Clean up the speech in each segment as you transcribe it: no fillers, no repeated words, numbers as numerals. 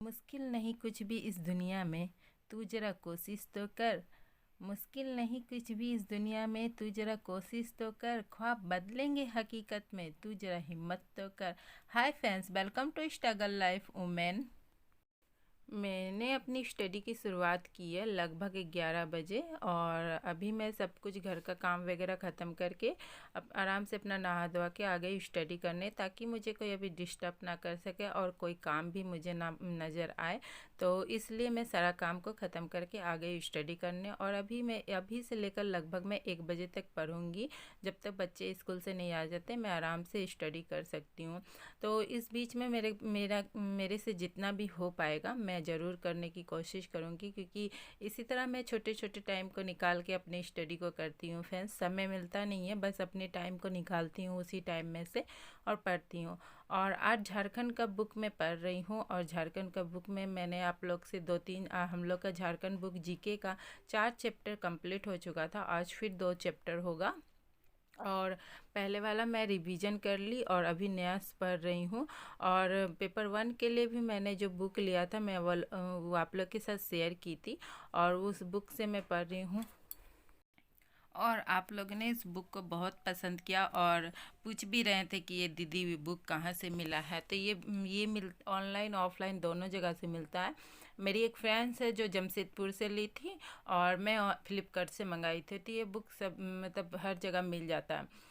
मुश्किल नहीं कुछ भी इस दुनिया में, तू जरा कोशिश तो कर। मुश्किल नहीं कुछ भी इस दुनिया में, तू जरा कोशिश तो कर। ख्वाब बदलेंगे हकीकत में, तू जरा हिम्मत तो कर। Hi friends, welcome to struggle life women. मैंने अपनी स्टडी की शुरुआत की है लगभग 11 बजे, और अभी मैं सब कुछ घर का काम वगैरह ख़त्म करके अब आराम से अपना नहा धोवा के आ गई स्टडी करने, ताकि मुझे कोई अभी डिस्टर्ब ना कर सके और कोई काम भी मुझे ना नज़र आए। तो इसलिए मैं सारा काम को ख़त्म करके आ गई स्टडी करने, और अभी से लेकर लगभग मैं 1 बजे तक पढ़ूँगी। जब तक बच्चे स्कूल से नहीं आ जाते मैं आराम से स्टडी कर सकती हूँ। तो इस बीच में मेरे से जितना भी हो पाएगा मैं ज़रूर करने की कोशिश करूँगी, क्योंकि इसी तरह मैं छोटे छोटे टाइम को निकाल के अपनी स्टडी को करती हूँ फ्रेंड्स। समय मिलता नहीं है, बस अपने टाइम को निकालती हूँ उसी टाइम में से और पढ़ती हूँ। और आज झारखंड का बुक मैं पढ़ रही हूँ, और झारखंड का बुक में मैंने आप लोग से हम लोग का झारखंड बुक जीके का 4 चैप्टर कंप्लीट हो चुका था। आज फिर 2 चैप्टर होगा, और पहले वाला मैं रिवीजन कर ली और अभी नया पढ़ रही हूँ। और पेपर 1 के लिए भी मैंने जो बुक लिया था मैं वो आप लोग के साथ शेयर की थी, और उस बुक से मैं पढ़ रही हूँ। और आप लोगों ने इस बुक को बहुत पसंद किया और पूछ भी रहे थे कि ये दीदी बुक कहाँ से मिला है। तो ये मिल ऑनलाइन ऑफलाइन दोनों जगह से मिलता है। मेरी एक फ्रेंड्स है जो जमशेदपुर से ली थी, और मैं फ्लिपकार्ट से मंगाई थी। तो ये बुक सब मतलब हर जगह मिल जाता है।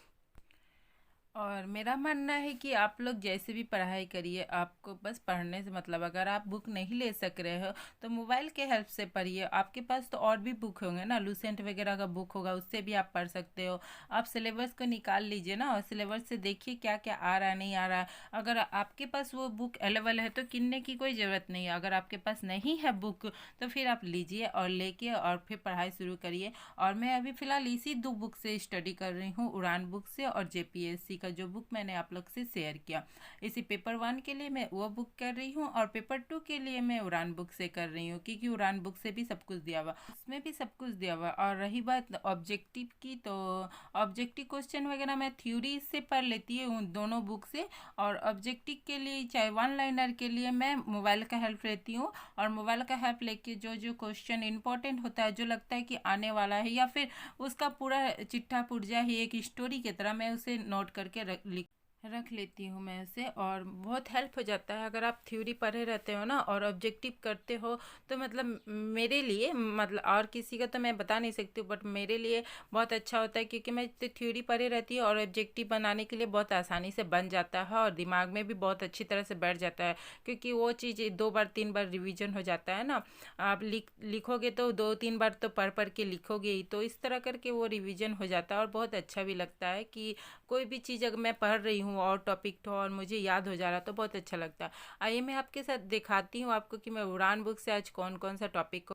और मेरा मानना है कि आप लोग जैसे भी पढ़ाई करिए, आपको बस पढ़ने से मतलब, अगर आप बुक नहीं ले सक रहे हो तो मोबाइल के हेल्प से पढ़िए। आपके पास तो और भी बुक होंगे ना, लूसेंट वगैरह का बुक होगा, उससे भी आप पढ़ सकते हो। आप सिलेबस को निकाल लीजिए ना, और सिलेबस से देखिए क्या क्या आ रहा है नहीं आ रहा है। अगर आपके पास वो बुक अवेलेबल है तो किनने की कोई ज़रूरत नहीं है। अगर आपके पास नहीं है बुक तो फिर आप लीजिए और लेके और फिर पढ़ाई शुरू करिए। और मैं अभी फ़िलहाल इसी 2 बुक से स्टडी कर रही हूँ, उड़ान बुक से और जेपीएससी का जो बुक मैंने आप लोग से शेयर किया। इसी पेपर 1 के लिए मैं वो बुक कर रही हूँ, और पेपर 2 के लिए मैं उड़ान बुक से कर रही हूँ, क्योंकि उड़ान बुक से भी सब कुछ दिया हुआ, उसमें भी सब कुछ दिया हुआ। और रही बात ऑब्जेक्टिव की, तो ऑब्जेक्टिव क्वेश्चन वगैरह मैं थ्योरी से पढ़ लेती हूँ उन दोनों बुक से। और ऑब्जेक्टिव के लिए चाहे 1 लाइनर के लिए मैं मोबाइल का हेल्प लेती हूँ, और मोबाइल का हेल्प लेके जो जो क्वेश्चन इंपॉर्टेंट होता है, जो लगता है कि आने वाला है, या फिर उसका पूरा चिट्ठा पुर्जा ही एक स्टोरी की तरह, मैं उसे नोट करके रख लेती हूँ मैं उसे। और बहुत हेल्प हो जाता है अगर आप थ्योरी पढ़े रहते हो ना और ऑब्जेक्टिव करते हो। तो मतलब मेरे लिए, मतलब और किसी का तो मैं बता नहीं सकती हूँ, बट मेरे लिए बहुत अच्छा होता है, क्योंकि मैं तो थ्योरी पढ़े रहती हूँ और ऑब्जेक्टिव बनाने के लिए बहुत आसानी से बन जाता है, और दिमाग में भी बहुत अच्छी तरह से बैठ जाता है, क्योंकि वो चीज़ 2 बार 3 बार रिवीजन हो जाता है ना। आप लिखोगे तो 2 3 बार तो पढ़ पढ़ के लिखोगे ही, तो इस तरह करके वो रिवीजन हो जाता है, और बहुत अच्छा भी लगता है कि कोई भी चीज़ अगर मैं पढ़ रही हूँ और टॉपिक तो और मुझे याद हो जा रहा तो बहुत अच्छा लगता है। आइए मैं आपके साथ दिखाती हूँ आपको कि मैं उड़ान बुक से आज कौन कौन सा टॉपिक को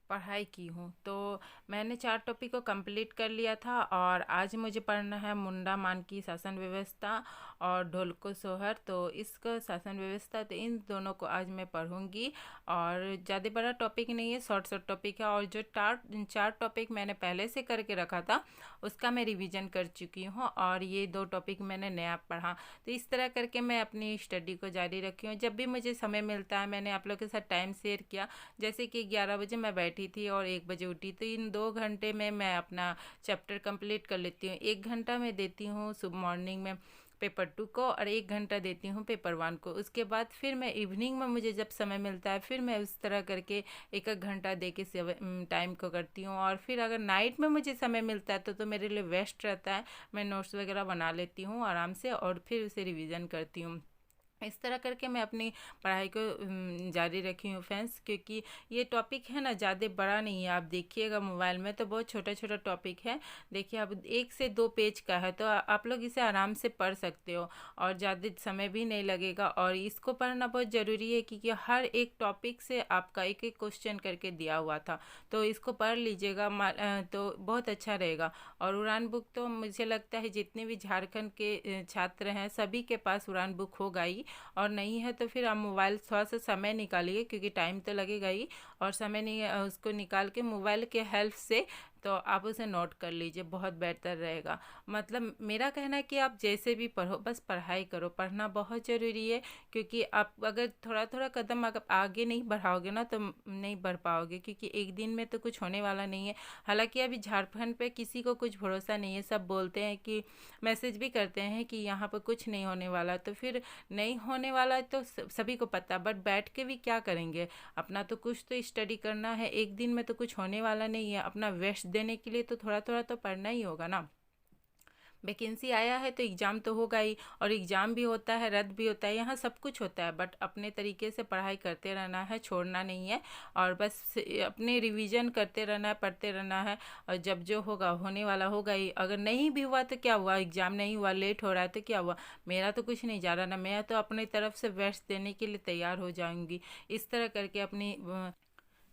पढ़ाई की हूँ। तो मैंने 4 टॉपिक को कंप्लीट कर लिया था, और आज मुझे पढ़ना है मुंडा मान की शासन व्यवस्था और ढोलको सोहर। तो इसका शासन व्यवस्था, तो इन दोनों को आज मैं पढ़ूंगी। और ज़्यादा बड़ा टॉपिक नहीं है, शॉर्ट शॉर्ट टॉपिक है, और जो 4 टॉपिक मैंने पहले से करके रखा था उसका मैं रिवीजन कर चुकी हूँ, और ये 2 टॉपिक मैंने नया पढ़ा। तो इस तरह करके मैं अपनी स्टडी को जारी रखी हूँ। जब भी मुझे समय मिलता है, मैंने आप लोग के साथ टाइम शेयर किया, जैसे कि 11 बजे मैं बैठी थी और 1 बजे उठी, तो इन 2 घंटे में मैं अपना चैप्टर कंप्लीट कर लेती हूँ। 1 घंटा मैं देती हूँ सुबह मॉर्निंग में पेपर 2 को, और 1 घंटा देती हूँ पेपर 1 को। उसके बाद फिर मैं इवनिंग में मुझे जब समय मिलता है, फिर मैं उस तरह करके 1 1 घंटा दे के टाइम को करती हूँ। और फिर अगर नाइट में मुझे समय मिलता है तो मेरे लिए बेस्ट रहता है, मैं नोट्स वगैरह बना लेती हूँ आराम से, और फिर उसे रिवीजन करती हूँ। इस तरह करके मैं अपनी पढ़ाई को जारी रखी हूँ फ्रेंड्स, क्योंकि ये टॉपिक है ना ज़्यादा बड़ा नहीं है। आप देखिएगा मोबाइल में तो बहुत छोटा छोटा टॉपिक है। देखिए अब 1 से 2 पेज का है, तो आप लोग इसे आराम से पढ़ सकते हो, और ज़्यादा समय भी नहीं लगेगा। और इसको पढ़ना बहुत ज़रूरी है, क्योंकि हर एक टॉपिक से आपका एक एक क्वेश्चन करके दिया हुआ था। तो इसको पढ़ लीजिएगा, तो बहुत अच्छा रहेगा। और उड़ान बुक तो मुझे लगता है जितने भी झारखंड के छात्र हैं सभी के पास उड़ान बुक होगा ही, और नहीं है तो फिर आप मोबाइल थोड़ा सा समय निकालिए, क्योंकि टाइम तो लगेगा ही, और समय नहीं उसको निकाल के मोबाइल के हेल्प से तो आप उसे नोट कर लीजिए, बहुत बेहतर रहेगा। मतलब मेरा कहना है कि आप जैसे भी पढ़ो, बस पढ़ाई करो, पढ़ना बहुत ज़रूरी है। क्योंकि आप अगर थोड़ा थोड़ा कदम अगर आगे नहीं बढ़ाओगे ना तो नहीं बढ़ पाओगे, क्योंकि एक दिन में तो कुछ होने वाला नहीं है। हालांकि अभी झारखंड पे किसी को कुछ भरोसा नहीं है, सब बोलते हैं कि मैसेज भी करते हैं कि यहाँ पर कुछ नहीं होने वाला, तो फिर नहीं होने वाला है तो सभी को पता, बट बैठ के भी क्या करेंगे? अपना तो कुछ तो स्टडी करना है, एक दिन में तो कुछ होने वाला नहीं है। अपना बेस्ट देने के लिए तो थोड़ा थोड़ा तो पढ़ना ही होगा ना। वैकेंसी आया है तो एग्ज़ाम तो होगा ही, और एग्ज़ाम भी होता है, रद्द भी होता है, यहाँ सब कुछ होता है, बट अपने तरीके से पढ़ाई करते रहना है, छोड़ना नहीं है। और बस अपने रिवीजन करते रहना है, पढ़ते रहना है। और जब जो होगा होने वाला होगा ही। अगर नहीं भी हुआ तो क्या हुआ, एग्ज़ाम नहीं हुआ, लेट हो रहा है तो क्या हुआ? मेरा तो कुछ नहीं जा रहा ना, मैं तो अपनी तरफ से बेस्ट देने के लिए तैयार हो जाऊंगी। इस तरह करके अपनी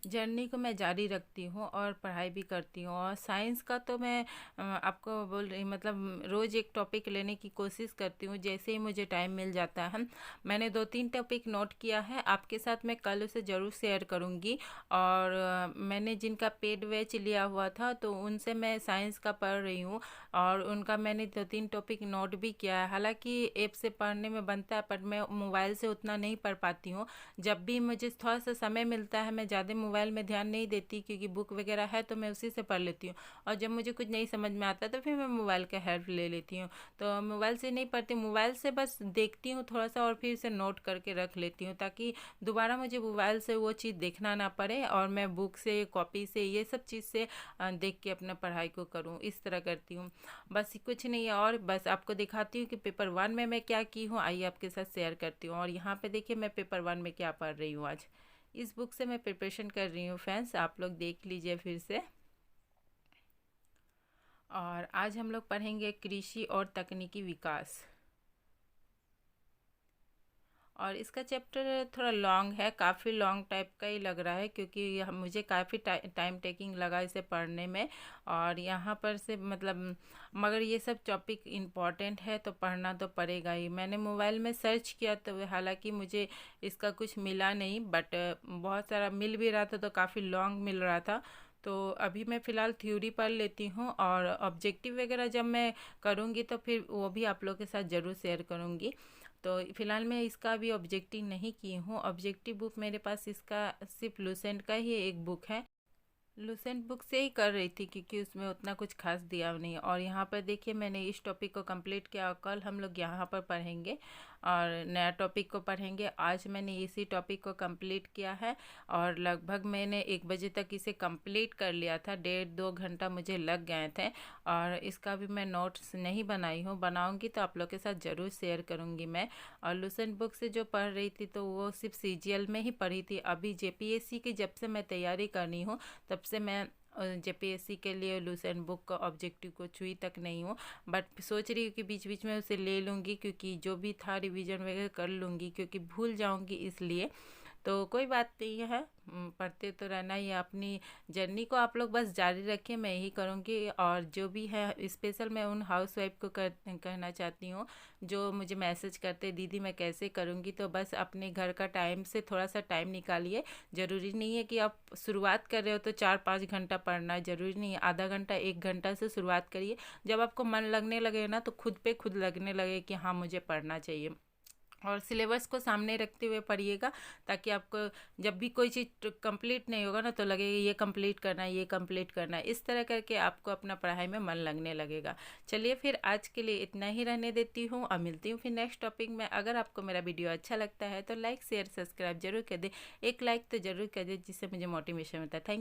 जर्नी को मैं जारी रखती हूँ और पढ़ाई भी करती हूँ। और साइंस का तो मैं आपको बोल रही, मतलब रोज़ एक टॉपिक लेने की कोशिश करती हूँ जैसे ही मुझे टाइम मिल जाता है। मैंने 2-3 टॉपिक नोट किया है, आपके साथ मैं कल उसे ज़रूर शेयर करूँगी। और मैंने जिनका पेड बैच लिया हुआ था तो उनसे मैं साइंस का पढ़ रही हूँ, और उनका मैंने 2-3 टॉपिक नोट भी किया है। हालांकि ऐप से पढ़ने में बनता है, पर मैं मोबाइल से उतना नहीं पढ़ पाती हूँ। जब भी मुझे थोड़ा सा समय मिलता है, मैं ज़्यादा मोबाइल में ध्यान नहीं देती, क्योंकि बुक वगैरह है तो मैं उसी से पढ़ लेती हूँ। और जब मुझे कुछ नहीं समझ में आता तो फिर मैं मोबाइल का हेल्प ले लेती हूँ। तो मोबाइल से नहीं पढ़ती, मोबाइल से बस देखती हूँ थोड़ा सा और फिर इसे नोट करके रख लेती हूँ, ताकि दोबारा मुझे मोबाइल से वो चीज़ देखना ना पड़े, और मैं बुक से, कॉपी से, ये सब चीज़ से देख के अपना पढ़ाई को करूँ। इस तरह करती हूँ, बस कुछ नहीं है। और बस आपको दिखाती हूँ कि पेपर 1 में मैं क्या की हूँ, आइए आपके साथ शेयर करती हूँ। और यहाँ पे देखिए मैं पेपर 1 में क्या पढ़ रही हूँ आज। इस बुक से मैं प्रिपरेशन कर रही हूँ फ्रेंड्स, आप लोग देख लीजिए फिर से। और आज हम लोग पढ़ेंगे कृषि और तकनीकी विकास। और इसका चैप्टर थोड़ा लॉन्ग है, काफ़ी लॉन्ग टाइप का ही लग रहा है, क्योंकि मुझे काफ़ी टाइम टेकिंग लगा इसे पढ़ने में। और यहाँ पर से मतलब, मगर ये सब टॉपिक इम्पॉर्टेंट है तो पढ़ना तो पड़ेगा ही। मैंने मोबाइल में सर्च किया तो हालांकि मुझे इसका कुछ मिला नहीं, बट बहुत सारा मिल भी रहा था तो काफ़ी लॉन्ग मिल रहा था। तो अभी मैं फ़िलहाल थ्योरी पढ़ लेती हूँ, और ऑब्जेक्टिव वगैरह जब मैं करूँगी तो फिर वो भी आप लोग के साथ ज़रूर शेयर करूँगी। तो फ़िलहाल मैं इसका भी ऑब्जेक्टिव नहीं की हूँ। ऑब्जेक्टिव बुक मेरे पास इसका सिर्फ लूसेंट का ही एक बुक है, लूसेंट बुक से ही कर रही थी, क्योंकि उसमें उतना कुछ खास दिया नहीं। और यहाँ पर देखिए मैंने इस टॉपिक को कंप्लीट किया, और कल हम लोग यहाँ पर पढ़ेंगे और नया टॉपिक को पढ़ेंगे। आज मैंने इसी टॉपिक को कंप्लीट किया है, और लगभग मैंने 1 बजे तक इसे कंप्लीट कर लिया था, 1.5-2 घंटा मुझे लग गए थे। और इसका भी मैं नोट्स नहीं बनाई हूँ, बनाऊँगी तो आप लोग के साथ ज़रूर शेयर करूँगी मैं। और लूसेंट बुक से जो पढ़ रही थी तो वो सिर्फ सीजीएल में ही पढ़ी थी। अभी जेपीएससी की जब से मैं तैयारी करनी हूँ तब से मैं जेपीएससी के लिए लूसेंट बुक का ऑब्जेक्टिव को छुई तक नहीं हूँ। बट सोच रही हूँ कि बीच बीच में उसे ले लूँगी, क्योंकि जो भी था रिवीजन वगैरह कर लूँगी, क्योंकि भूल जाऊँगी इसलिए। तो कोई बात नहीं है, पढ़ते तो रहना ही है। अपनी जर्नी को आप लोग बस जारी रखें, मैं यही करूँगी। और जो भी है स्पेशल मैं उन हाउस वाइफ को कहना चाहती हूँ जो मुझे मैसेज करते, दीदी मैं कैसे करूँगी, तो बस अपने घर का टाइम से थोड़ा सा टाइम निकालिए। ज़रूरी नहीं है कि आप शुरुआत कर रहे हो तो 4-5 घंटा पढ़ना है, ज़रूरी नहीं है। आधा घंटा 1 घंटा से शुरुआत करिए, जब आपको मन लगने लगे ना तो खुद पे खुद लगने लगे कि हाँ मुझे पढ़ना चाहिए। और सिलेबस को सामने रखते हुए पढ़िएगा, ताकि आपको जब भी कोई चीज़ कंप्लीट नहीं होगा ना तो लगेगा ये कंप्लीट करना है, ये कंप्लीट करना है। इस तरह करके आपको अपना पढ़ाई में मन लगने लगेगा। चलिए फिर आज के लिए इतना ही रहने देती हूँ, और मिलती हूँ फिर नेक्स्ट टॉपिक में। अगर आपको मेरा वीडियो अच्छा लगता है तो लाइक शेयर सब्सक्राइब जरूर कर दें, एक लाइक तो ज़रूर कर दें, जिससे मुझे मोटिवेशन मिलता है। Thank you.